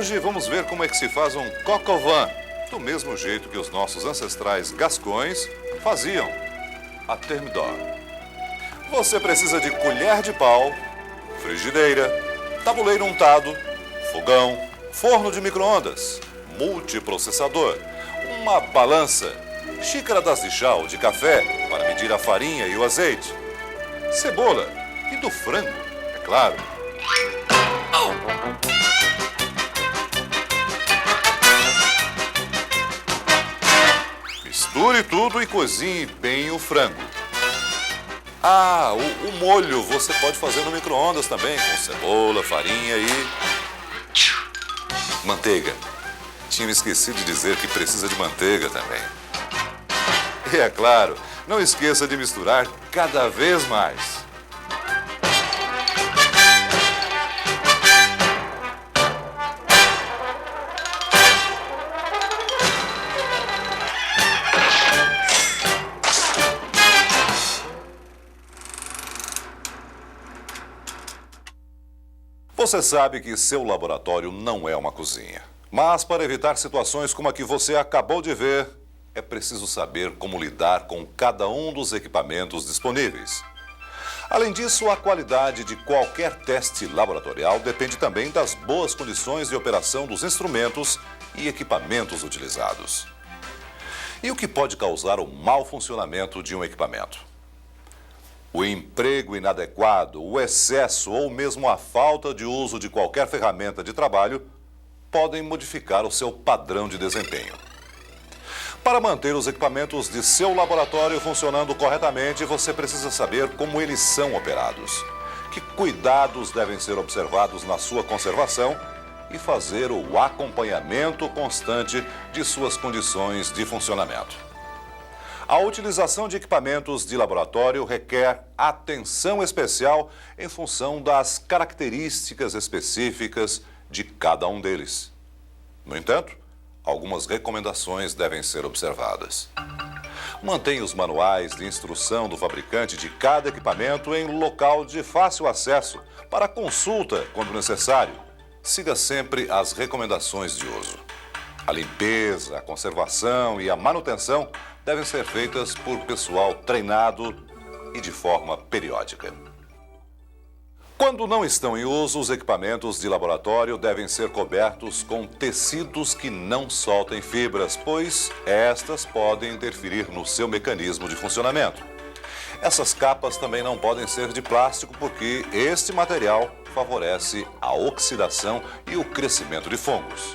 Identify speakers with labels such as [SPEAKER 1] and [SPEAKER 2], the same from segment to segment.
[SPEAKER 1] Hoje vamos ver como é que se faz um coq au vin, do mesmo jeito que os nossos ancestrais gascões faziam a thermidor. Você precisa de colher de pau, frigideira, tabuleiro untado, fogão, forno de micro-ondas, multiprocessador, uma balança, xícara das de chá ou de café para medir a farinha e o azeite, cebola e do frango, é claro. Misture tudo e cozinhe bem o frango. O molho você pode fazer no micro-ondas também, com cebola, farinha e manteiga. Tinha esquecido de dizer que precisa de manteiga também. E é claro, não esqueça de misturar cada vez mais. Você sabe que seu laboratório não é uma cozinha. Mas para evitar situações como a que você acabou de ver, é preciso saber como lidar com cada um dos equipamentos disponíveis. Além disso, a qualidade de qualquer teste laboratorial depende também das boas condições de operação dos instrumentos e equipamentos utilizados. E o que pode causar o mau funcionamento de um equipamento? O emprego inadequado, o excesso ou mesmo a falta de uso de qualquer ferramenta de trabalho podem modificar o seu padrão de desempenho. Para manter os equipamentos de seu laboratório funcionando corretamente, você precisa saber como eles são operados, que cuidados devem ser observados na sua conservação e fazer o acompanhamento constante de suas condições de funcionamento. A utilização de equipamentos de laboratório requer atenção especial em função das características específicas de cada um deles. No entanto, algumas recomendações devem ser observadas. Mantenha os manuais de instrução do fabricante de cada equipamento em local de fácil acesso para consulta quando necessário. Siga sempre as recomendações de uso. A limpeza, a conservação e a manutenção devem ser feitas por pessoal treinado e de forma periódica. Quando não estão em uso, os equipamentos de laboratório devem ser cobertos com tecidos que não soltem fibras, pois estas podem interferir no seu mecanismo de funcionamento. Essas capas também não podem ser de plástico, porque este material favorece a oxidação e o crescimento de fungos.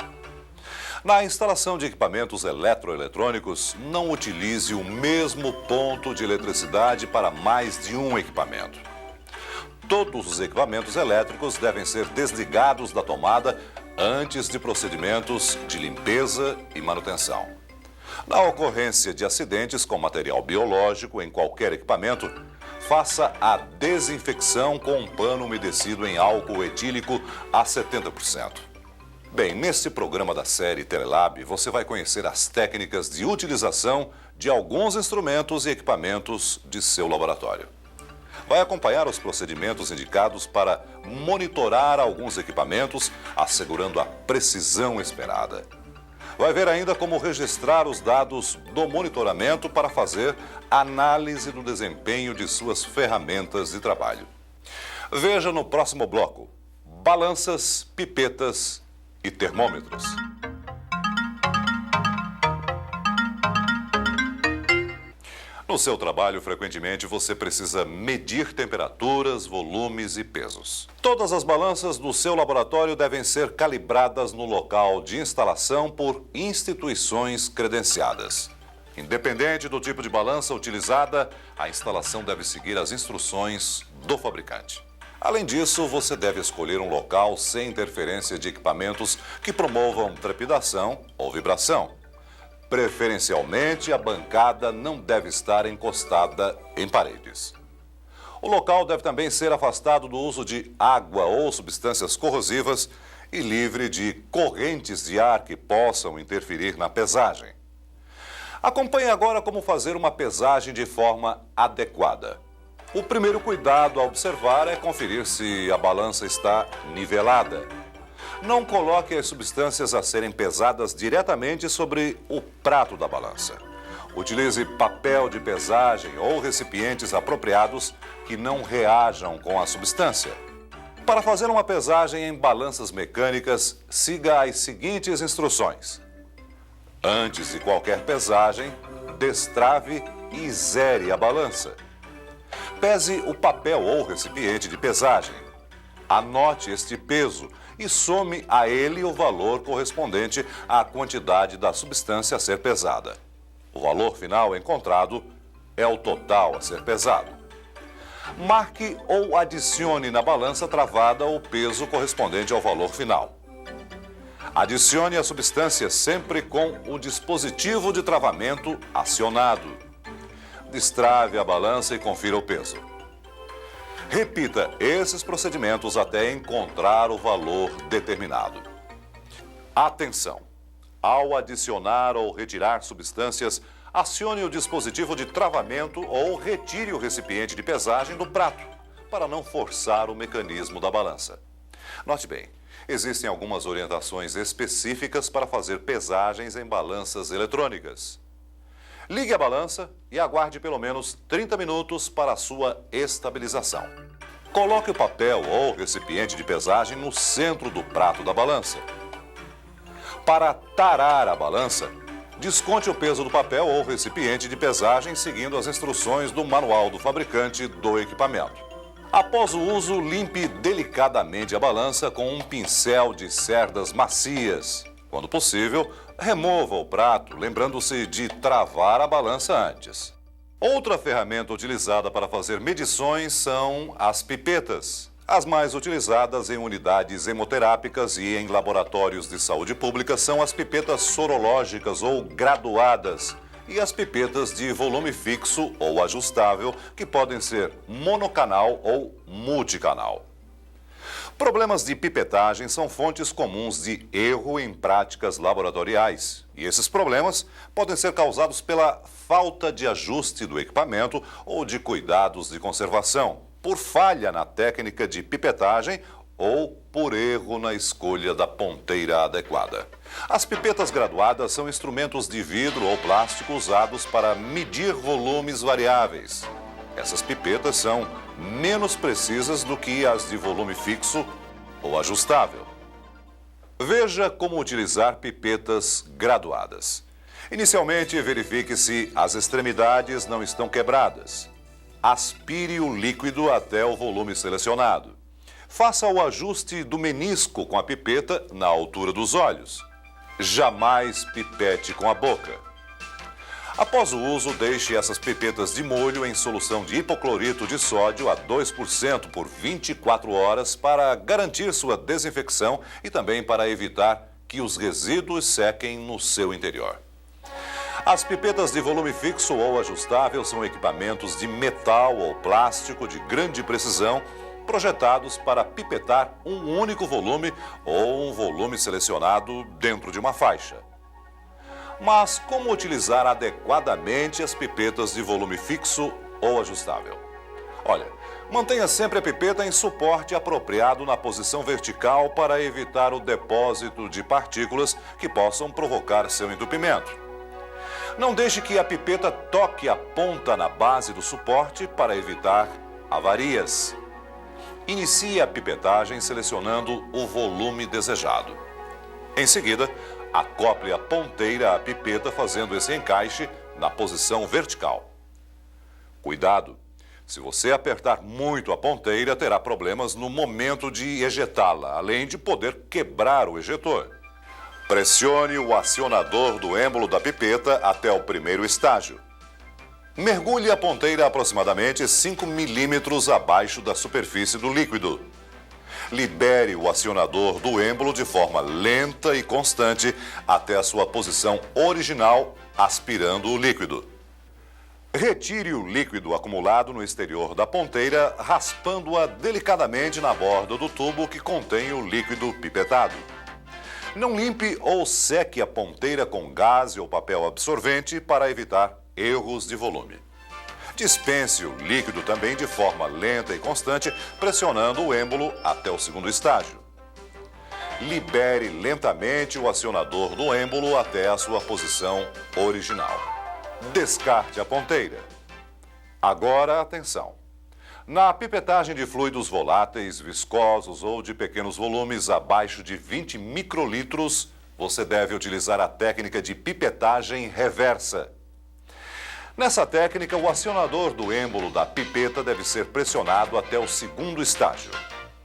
[SPEAKER 1] Na instalação de equipamentos eletroeletrônicos, não utilize o mesmo ponto de eletricidade para mais de um equipamento. Todos os equipamentos elétricos devem ser desligados da tomada antes de procedimentos de limpeza e manutenção. Na ocorrência de acidentes com material biológico em qualquer equipamento, faça a desinfecção com um pano umedecido em álcool etílico a 70%. Bem, neste programa da série Telelab, você vai conhecer as técnicas de utilização de alguns instrumentos e equipamentos de seu laboratório. Vai acompanhar os procedimentos indicados para monitorar alguns equipamentos, assegurando a precisão esperada. Vai ver ainda como registrar os dados do monitoramento para fazer análise do desempenho de suas ferramentas de trabalho. Veja no próximo bloco: balanças, pipetas e termômetros. No seu trabalho, frequentemente, você precisa medir temperaturas, volumes e pesos. Todas as balanças do seu laboratório devem ser calibradas no local de instalação por instituições credenciadas. Independente do tipo de balança utilizada, a instalação deve seguir as instruções do fabricante. Além disso, você deve escolher um local sem interferência de equipamentos que promovam trepidação ou vibração. Preferencialmente, a bancada não deve estar encostada em paredes. O local deve também ser afastado do uso de água ou substâncias corrosivas e livre de correntes de ar que possam interferir na pesagem. Acompanhe agora como fazer uma pesagem de forma adequada. O primeiro cuidado a observar é conferir se a balança está nivelada. Não coloque as substâncias a serem pesadas diretamente sobre o prato da balança. Utilize papel de pesagem ou recipientes apropriados que não reajam com a substância. Para fazer uma pesagem em balanças mecânicas, siga as seguintes instruções. Antes de qualquer pesagem, destrave e zere a balança. Pese o papel ou recipiente de pesagem. Anote este peso e some a ele o valor correspondente à quantidade da substância a ser pesada. O valor final encontrado é o total a ser pesado. Marque ou adicione na balança travada o peso correspondente ao valor final. Adicione a substância sempre com o dispositivo de travamento acionado. Destrave a balança e confira o peso. Repita esses procedimentos até encontrar o valor determinado. Atenção! Ao adicionar ou retirar substâncias, acione o dispositivo de travamento ou retire o recipiente de pesagem do prato, para não forçar o mecanismo da balança. Note bem, existem algumas orientações específicas para fazer pesagens em balanças eletrônicas. Ligue a balança e aguarde pelo menos 30 minutos para a sua estabilização. Coloque o papel ou recipiente de pesagem no centro do prato da balança. Para tarar a balança, desconte o peso do papel ou recipiente de pesagem seguindo as instruções do manual do fabricante do equipamento. Após o uso, limpe delicadamente a balança com um pincel de cerdas macias. Quando possível, remova o prato, lembrando-se de travar a balança antes. Outra ferramenta utilizada para fazer medições são as pipetas. As mais utilizadas em unidades hemoterápicas e em laboratórios de saúde pública são as pipetas sorológicas ou graduadas e as pipetas de volume fixo ou ajustável, que podem ser monocanal ou multicanal. Problemas de pipetagem são fontes comuns de erro em práticas laboratoriais, e esses problemas podem ser causados pela falta de ajuste do equipamento ou de cuidados de conservação, por falha na técnica de pipetagem ou por erro na escolha da ponteira adequada. As pipetas graduadas são instrumentos de vidro ou plástico usados para medir volumes variáveis. Essas pipetas são menos precisas do que as de volume fixo ou ajustável. Veja como utilizar pipetas graduadas. Inicialmente, verifique se as extremidades não estão quebradas. Aspire o líquido até o volume selecionado. Faça o ajuste do menisco com a pipeta na altura dos olhos. Jamais pipete com a boca. Após o uso, deixe essas pipetas de molho em solução de hipoclorito de sódio a 2% por 24 horas para garantir sua desinfecção e também para evitar que os resíduos sequem no seu interior. As pipetas de volume fixo ou ajustável são equipamentos de metal ou plástico de grande precisão, projetados para pipetar um único volume ou um volume selecionado dentro de uma faixa. Mas como utilizar adequadamente as pipetas de volume fixo ou ajustável? Olha, mantenha sempre a pipeta em suporte apropriado na posição vertical para evitar o depósito de partículas que possam provocar seu entupimento. Não deixe que a pipeta toque a ponta na base do suporte para evitar avarias. Inicie a pipetagem selecionando o volume desejado. Em seguida, acople a ponteira à pipeta fazendo esse encaixe na posição vertical. Cuidado! Se você apertar muito a ponteira, terá problemas no momento de ejetá-la, além de poder quebrar o ejetor. Pressione o acionador do êmbolo da pipeta até o primeiro estágio. Mergulhe a ponteira aproximadamente 5 milímetros abaixo da superfície do líquido. Libere o acionador do êmbolo de forma lenta e constante até a sua posição original, aspirando o líquido. Retire o líquido acumulado no exterior da ponteira, raspando-a delicadamente na borda do tubo que contém o líquido pipetado. Não limpe ou seque a ponteira com gaze ou papel absorvente para evitar erros de volume. Dispense o líquido também de forma lenta e constante, pressionando o êmbolo até o segundo estágio. libere lentamente o acionador do êmbolo até a sua posição original. Descarte a ponteira. Agora, atenção. Na pipetagem de fluidos voláteis, viscosos ou de pequenos volumes abaixo de 20 microlitros, você deve utilizar a técnica de pipetagem reversa. Nessa técnica, o acionador do êmbolo da pipeta deve ser pressionado até o segundo estágio.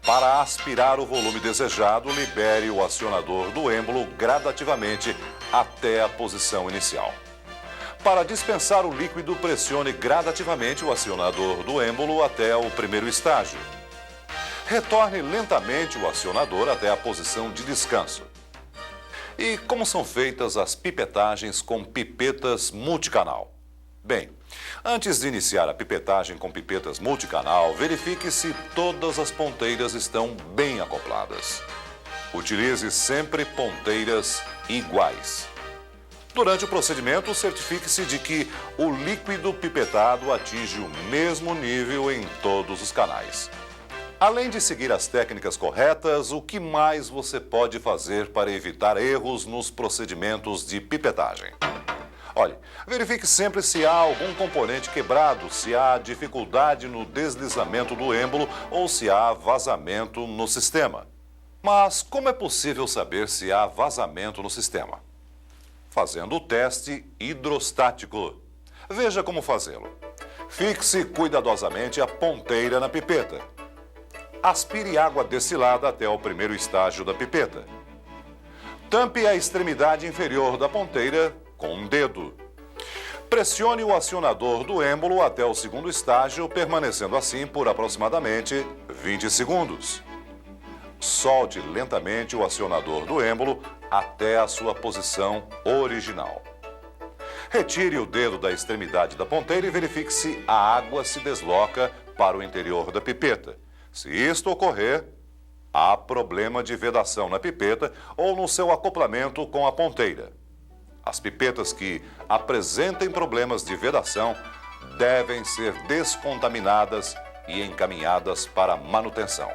[SPEAKER 1] Para aspirar o volume desejado, libere o acionador do êmbolo gradativamente até a posição inicial. Para dispensar o líquido, pressione gradativamente o acionador do êmbolo até o primeiro estágio. Retorne lentamente o acionador até a posição de descanso. E como são feitas as pipetagens com pipetas multicanal? Bem, antes de iniciar a pipetagem com pipetas multicanal, verifique se todas as ponteiras estão bem acopladas. Utilize sempre ponteiras iguais. Durante o procedimento, certifique-se de que o líquido pipetado atinge o mesmo nível em todos os canais. Além de seguir as técnicas corretas, o que mais você pode fazer para evitar erros nos procedimentos de pipetagem? Olhe, verifique sempre se há algum componente quebrado, se há dificuldade no deslizamento do êmbolo ou se há vazamento no sistema. Mas como é possível saber se há vazamento no sistema? Fazendo o teste hidrostático. Veja como fazê-lo. Fixe cuidadosamente a ponteira na pipeta. Aspire água destilada até o primeiro estágio da pipeta. Tampe a extremidade inferior da ponteira com um dedo. Pressione o acionador do êmbolo até o segundo estágio, permanecendo assim por aproximadamente 20 segundos. Solte lentamente o acionador do êmbolo até a sua posição original. Retire o dedo da extremidade da ponteira e verifique se a água se desloca para o interior da pipeta. Se isto ocorrer, há problema de vedação na pipeta ou no seu acoplamento com a ponteira. As pipetas que apresentem problemas de vedação devem ser descontaminadas e encaminhadas para manutenção.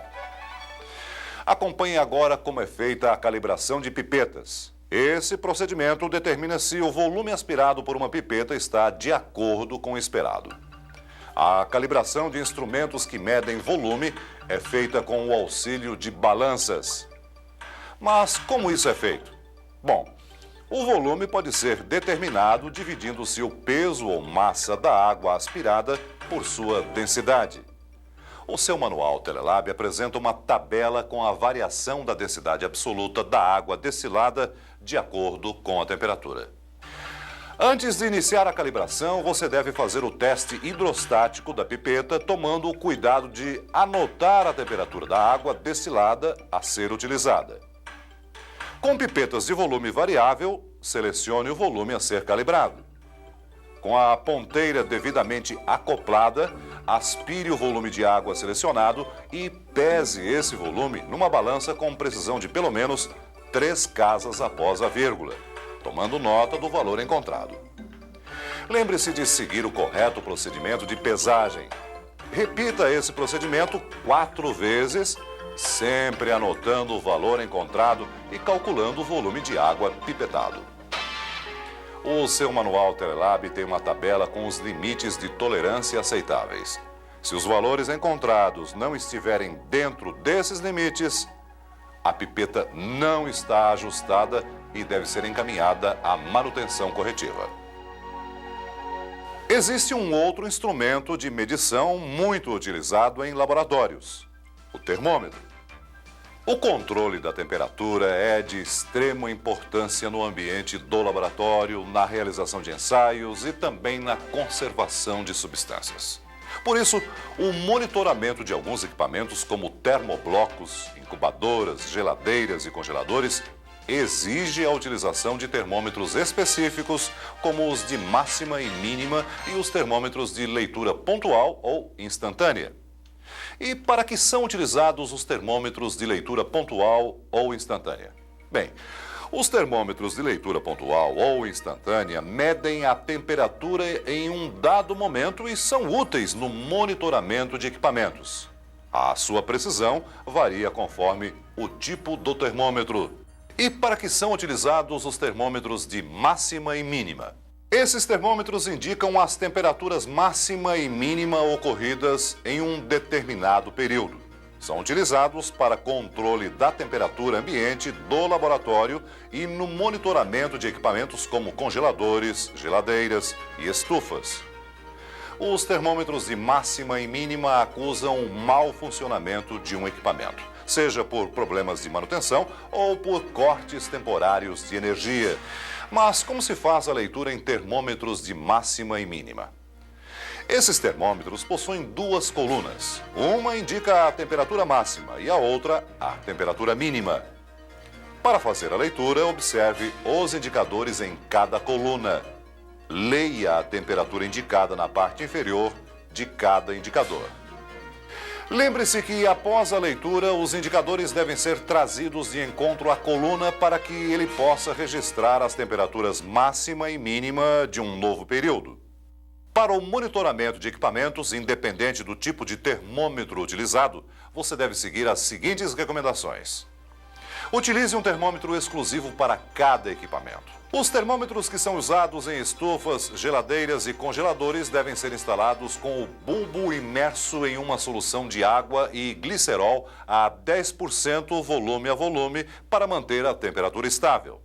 [SPEAKER 1] Acompanhe agora como é feita a calibração de pipetas. Esse procedimento determina se o volume aspirado por uma pipeta está de acordo com o esperado. A calibração de instrumentos que medem volume é feita com o auxílio de balanças. Mas como isso é feito? Bom, o volume pode ser determinado dividindo-se o peso ou massa da água aspirada por sua densidade. O seu manual Telelab apresenta uma tabela com a variação da densidade absoluta da água destilada de acordo com a temperatura. Antes de iniciar a calibração, você deve fazer o teste hidrostático da pipeta, tomando o cuidado de anotar a temperatura da água destilada a ser utilizada. Com pipetas de volume variável, selecione o volume a ser calibrado. Com a ponteira devidamente acoplada, aspire o volume de água selecionado e pese esse volume numa balança com precisão de pelo menos 3 casas após a vírgula, tomando nota do valor encontrado. Lembre-se de seguir o correto procedimento de pesagem. Repita esse procedimento 4 vezes, sempre anotando o valor encontrado e calculando o volume de água pipetado. O seu manual Telelab tem uma tabela com os limites de tolerância aceitáveis. Se os valores encontrados não estiverem dentro desses limites, a pipeta não está ajustada e deve ser encaminhada à manutenção corretiva. Existe um outro instrumento de medição muito utilizado em laboratórios: o termômetro. O controle da temperatura é de extrema importância no ambiente do laboratório, na realização de ensaios e também na conservação de substâncias. Por isso, o monitoramento de alguns equipamentos, como termoblocos, incubadoras, geladeiras e congeladores, exige a utilização de termômetros específicos, como os de máxima e mínima e os termômetros de leitura pontual ou instantânea. E para que são utilizados os termômetros de leitura pontual ou instantânea? Bem, os termômetros de leitura pontual ou instantânea medem a temperatura em um dado momento e são úteis no monitoramento de equipamentos. A sua precisão varia conforme o tipo do termômetro. E para que são utilizados os termômetros de máxima e mínima? Esses termômetros indicam as temperaturas máxima e mínima ocorridas em um determinado período. São utilizados para controle da temperatura ambiente do laboratório e no monitoramento de equipamentos como congeladores, geladeiras e estufas. Os termômetros de máxima e mínima acusam o mau funcionamento de um equipamento, seja por problemas de manutenção ou por cortes temporários de energia. Mas como se faz a leitura em termômetros de máxima e mínima? Esses termômetros possuem duas colunas. Uma indica a temperatura máxima e a outra a temperatura mínima. Para fazer a leitura, observe os indicadores em cada coluna. Leia a temperatura indicada na parte inferior de cada indicador. Lembre-se que, após a leitura, os indicadores devem ser trazidos de encontro à coluna para que ele possa registrar as temperaturas máxima e mínima de um novo período. Para o monitoramento de equipamentos, independente do tipo de termômetro utilizado, você deve seguir as seguintes recomendações. Utilize um termômetro exclusivo para cada equipamento. Os termômetros que são usados em estufas, geladeiras e congeladores devem ser instalados com o bulbo imerso em uma solução de água e glicerol a 10% volume a volume para manter a temperatura estável.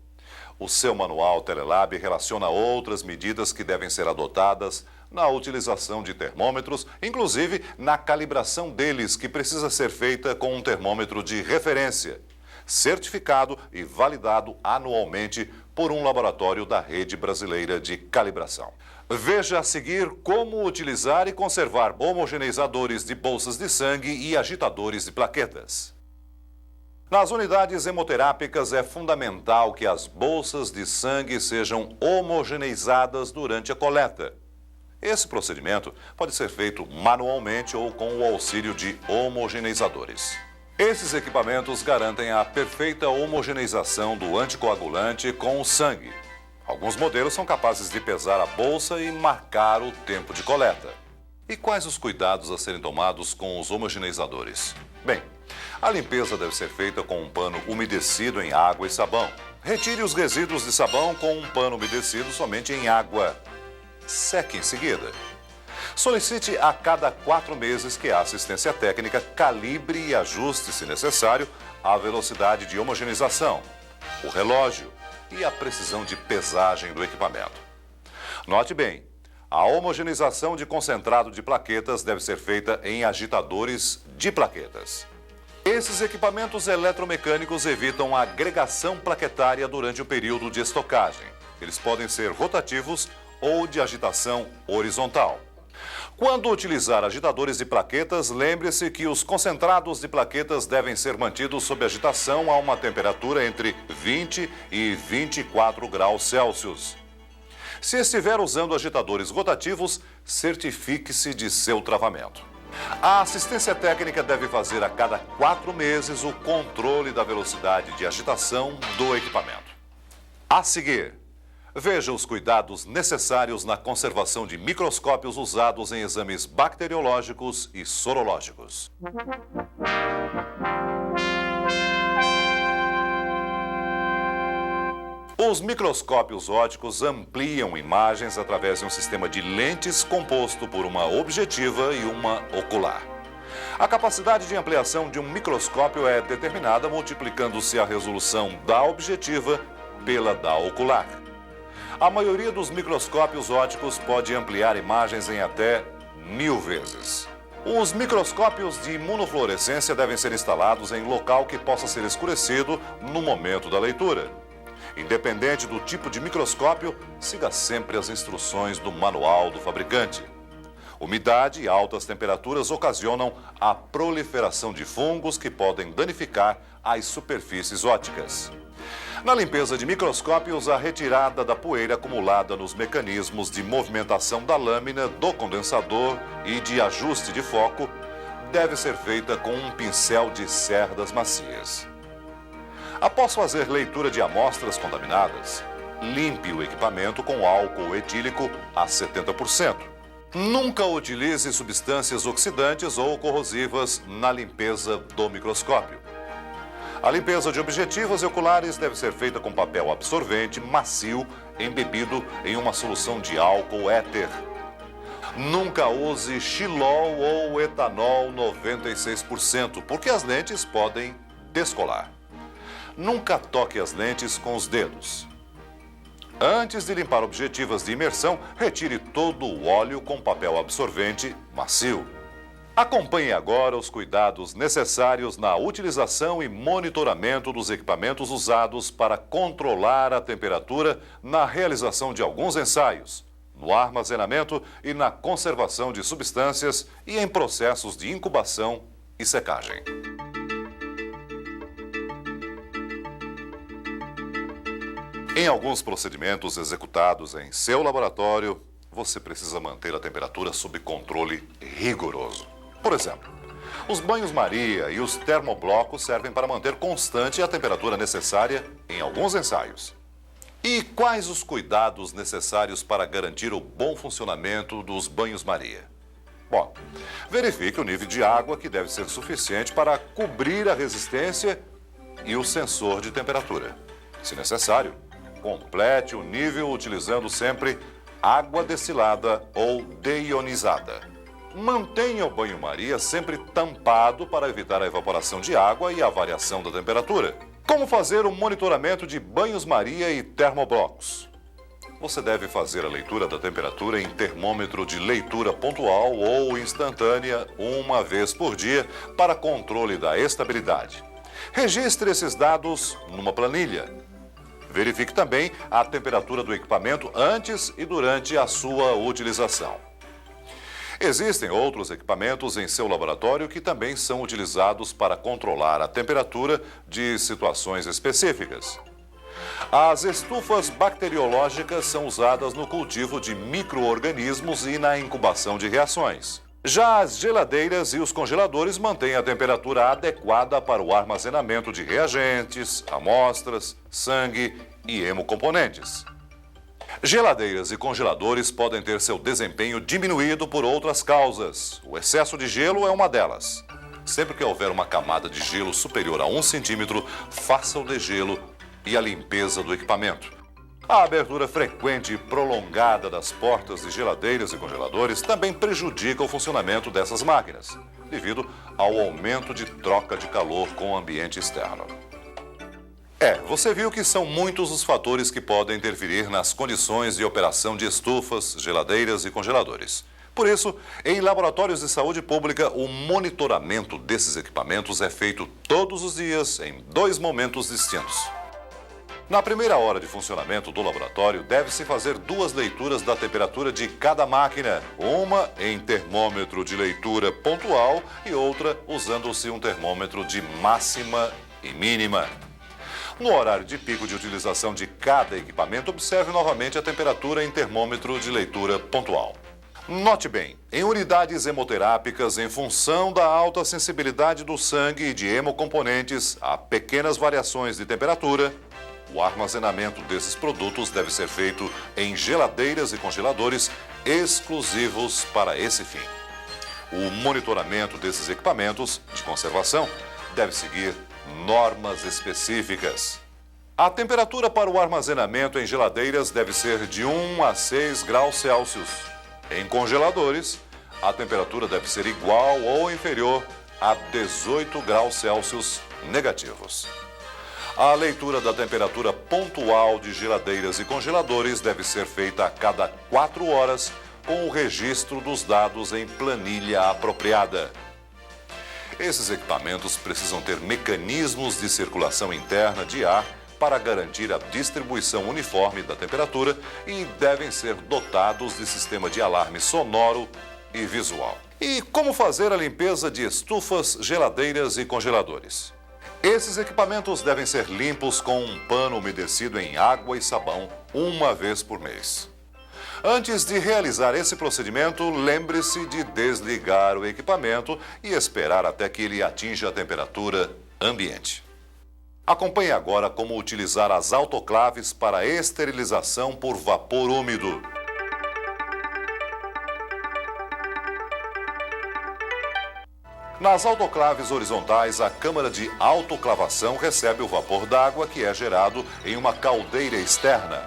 [SPEAKER 1] O seu manual Telelab relaciona outras medidas que devem ser adotadas na utilização de termômetros, inclusive na calibração deles, que precisa ser feita com um termômetro de referência, certificado e validado anualmente por um laboratório da Rede Brasileira de Calibração. Veja a seguir como utilizar e conservar homogeneizadores de bolsas de sangue e agitadores de plaquetas. Nas unidades hemoterápicas é fundamental que as bolsas de sangue sejam homogeneizadas durante a coleta. Esse procedimento pode ser feito manualmente ou com o auxílio de homogeneizadores. Esses equipamentos garantem a perfeita homogeneização do anticoagulante com o sangue. Alguns modelos são capazes de pesar a bolsa e marcar o tempo de coleta. E quais os cuidados a serem tomados com os homogeneizadores? Bem, a limpeza deve ser feita com um pano umedecido em água e sabão. Retire os resíduos de sabão com um pano umedecido somente em água. Seque em seguida. Solicite a cada 4 meses que a assistência técnica calibre e ajuste, se necessário, a velocidade de homogeneização, o relógio e a precisão de pesagem do equipamento. Note bem, a homogeneização de concentrado de plaquetas deve ser feita em agitadores de plaquetas. Esses equipamentos eletromecânicos evitam a agregação plaquetária durante o período de estocagem. Eles podem ser rotativos ou de agitação horizontal. Quando utilizar agitadores de plaquetas, lembre-se que os concentrados de plaquetas devem ser mantidos sob agitação a uma temperatura entre 20 e 24 graus Celsius. Se estiver usando agitadores rotativos, certifique-se de seu travamento. A assistência técnica deve fazer a cada 4 meses o controle da velocidade de agitação do equipamento. A seguir, veja os cuidados necessários na conservação de microscópios usados em exames bacteriológicos e sorológicos. Os microscópios ópticos ampliam imagens através de um sistema de lentes composto por uma objetiva e uma ocular. A capacidade de ampliação de um microscópio é determinada multiplicando-se a resolução da objetiva pela da ocular. A maioria dos microscópios ópticos pode ampliar imagens em até 1000 vezes. Os microscópios de imunofluorescência devem ser instalados em local que possa ser escurecido no momento da leitura. Independente do tipo de microscópio, siga sempre as instruções do manual do fabricante. Umidade e altas temperaturas ocasionam a proliferação de fungos que podem danificar as superfícies ópticas. Na limpeza de microscópios, a retirada da poeira acumulada nos mecanismos de movimentação da lâmina, do condensador e de ajuste de foco deve ser feita com um pincel de cerdas macias. Após fazer leitura de amostras contaminadas, limpe o equipamento com álcool etílico a 70%. Nunca utilize substâncias oxidantes ou corrosivas na limpeza do microscópio. A limpeza de objetivos e oculares deve ser feita com papel absorvente macio embebido em uma solução de álcool éter. Nunca use xilol ou etanol 96%, porque as lentes podem descolar. Nunca toque as lentes com os dedos. Antes de limpar objetivas de imersão, retire todo o óleo com papel absorvente macio. Acompanhe agora os cuidados necessários na utilização e monitoramento dos equipamentos usados para controlar a temperatura na realização de alguns ensaios, no armazenamento e na conservação de substâncias e em processos de incubação e secagem. Em alguns procedimentos executados em seu laboratório, você precisa manter a temperatura sob controle rigoroso. Por exemplo, os banhos-maria e os termoblocos servem para manter constante a temperatura necessária em alguns ensaios. E quais os cuidados necessários para garantir o bom funcionamento dos banhos-maria? Bom, verifique o nível de água que deve ser suficiente para cobrir a resistência e o sensor de temperatura. Se necessário, complete o nível utilizando sempre água destilada ou deionizada. Mantenha o banho-maria sempre tampado para evitar a evaporação de água e a variação da temperatura. Como fazer o monitoramento de banhos-maria e termoblocos? Você deve fazer a leitura da temperatura em termômetro de leitura pontual ou instantânea uma vez por dia para controle da estabilidade. Registre esses dados numa planilha. Verifique também a temperatura do equipamento antes e durante a sua utilização. Existem outros equipamentos em seu laboratório que também são utilizados para controlar a temperatura de situações específicas. As estufas bacteriológicas são usadas no cultivo de micro-organismos e na incubação de reações. Já as geladeiras e os congeladores mantêm a temperatura adequada para o armazenamento de reagentes, amostras, sangue e hemocomponentes. Geladeiras e congeladores podem ter seu desempenho diminuído por outras causas. O excesso de gelo é uma delas. Sempre que houver uma camada de gelo superior a 1 centímetro, faça o degelo e a limpeza do equipamento. A abertura frequente e prolongada das portas de geladeiras e congeladores também prejudica o funcionamento dessas máquinas, devido ao aumento de troca de calor com o ambiente externo. Você viu que são muitos os fatores que podem interferir nas condições de operação de estufas, geladeiras e congeladores. Por isso, em laboratórios de saúde pública, o monitoramento desses equipamentos é feito todos os dias em 2 momentos distintos. Na primeira hora de funcionamento do laboratório, deve-se fazer 2 leituras da temperatura de cada máquina, uma em termômetro de leitura pontual e outra usando-se um termômetro de máxima e mínima. No horário de pico de utilização de cada equipamento, observe novamente a temperatura em termômetro de leitura pontual. Note bem, em unidades hemoterápicas, em função da alta sensibilidade do sangue e de hemocomponentes a pequenas variações de temperatura, o armazenamento desses produtos deve ser feito em geladeiras e congeladores exclusivos para esse fim. O monitoramento desses equipamentos de conservação deve seguir normas específicas. A temperatura para o armazenamento em geladeiras deve ser de 1 a 6 graus Celsius. Em congeladores, a temperatura deve ser igual ou inferior a 18 graus Celsius negativos. A leitura da temperatura pontual de geladeiras e congeladores deve ser feita a cada 4 horas com o registro dos dados em planilha apropriada. Esses equipamentos precisam ter mecanismos de circulação interna de ar para garantir a distribuição uniforme da temperatura e devem ser dotados de sistema de alarme sonoro e visual. E como fazer a limpeza de estufas, geladeiras e congeladores? Esses equipamentos devem ser limpos com um pano umedecido em água e sabão uma vez por mês. Antes de realizar esse procedimento, lembre-se de desligar o equipamento e esperar até que ele atinja a temperatura ambiente. Acompanhe agora como utilizar as autoclaves para esterilização por vapor úmido. Nas autoclaves horizontais, a câmara de autoclavação recebe o vapor d'água que é gerado em uma caldeira externa.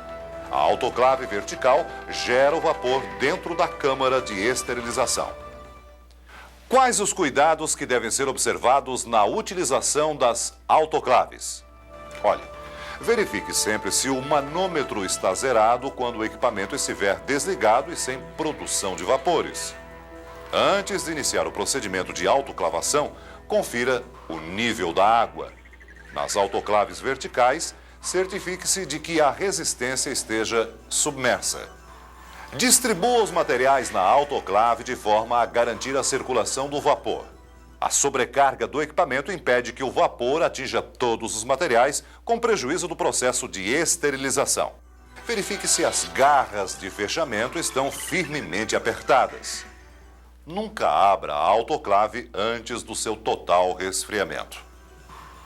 [SPEAKER 1] A autoclave vertical gera o vapor dentro da câmara de esterilização. Quais os cuidados que devem ser observados na utilização das autoclaves? Olhe, verifique sempre se o manômetro está zerado quando o equipamento estiver desligado e sem produção de vapores. Antes de iniciar o procedimento de autoclavação, confira o nível da água. Nas autoclaves verticais, certifique-se de que a resistência esteja submersa. Distribua os materiais na autoclave de forma a garantir a circulação do vapor. A sobrecarga do equipamento impede que o vapor atinja todos os materiais, com prejuízo do processo de esterilização. Verifique se as garras de fechamento estão firmemente apertadas. Nunca abra a autoclave antes do seu total resfriamento.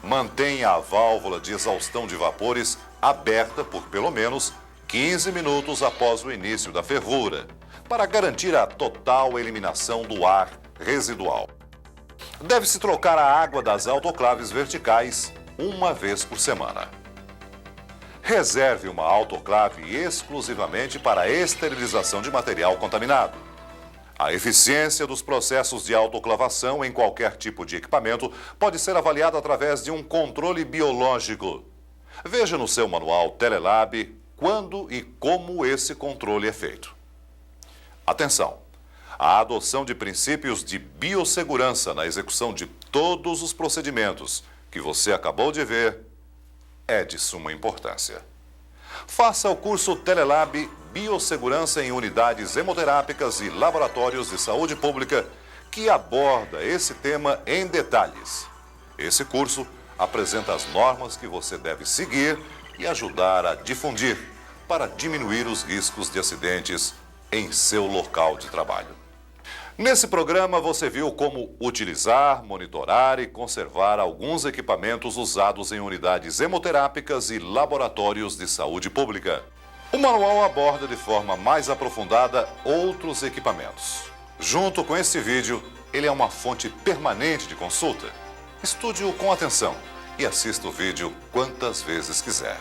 [SPEAKER 1] Mantenha a válvula de exaustão de vapores aberta por pelo menos 15 minutos após o início da fervura, para garantir a total eliminação do ar residual. Deve-se trocar a água das autoclaves verticais uma vez por semana. Reserve uma autoclave exclusivamente para a esterilização de material contaminado. A eficiência dos processos de autoclavação em qualquer tipo de equipamento pode ser avaliada através de um controle biológico. Veja no seu manual Telelab quando e como esse controle é feito. Atenção! A adoção de princípios de biossegurança na execução de todos os procedimentos que você acabou de ver é de suma importância. Faça o curso Telelab Biossegurança em Unidades Hemoterápicas e Laboratórios de Saúde Pública, que aborda esse tema em detalhes. Esse curso apresenta as normas que você deve seguir e ajudar a difundir para diminuir os riscos de acidentes em seu local de trabalho. Nesse programa você viu como utilizar, monitorar e conservar alguns equipamentos usados em unidades hemoterápicas e laboratórios de saúde pública. O manual aborda de forma mais aprofundada outros equipamentos. Junto com este vídeo, ele é uma fonte permanente de consulta. Estude-o com atenção e assista o vídeo quantas vezes quiser.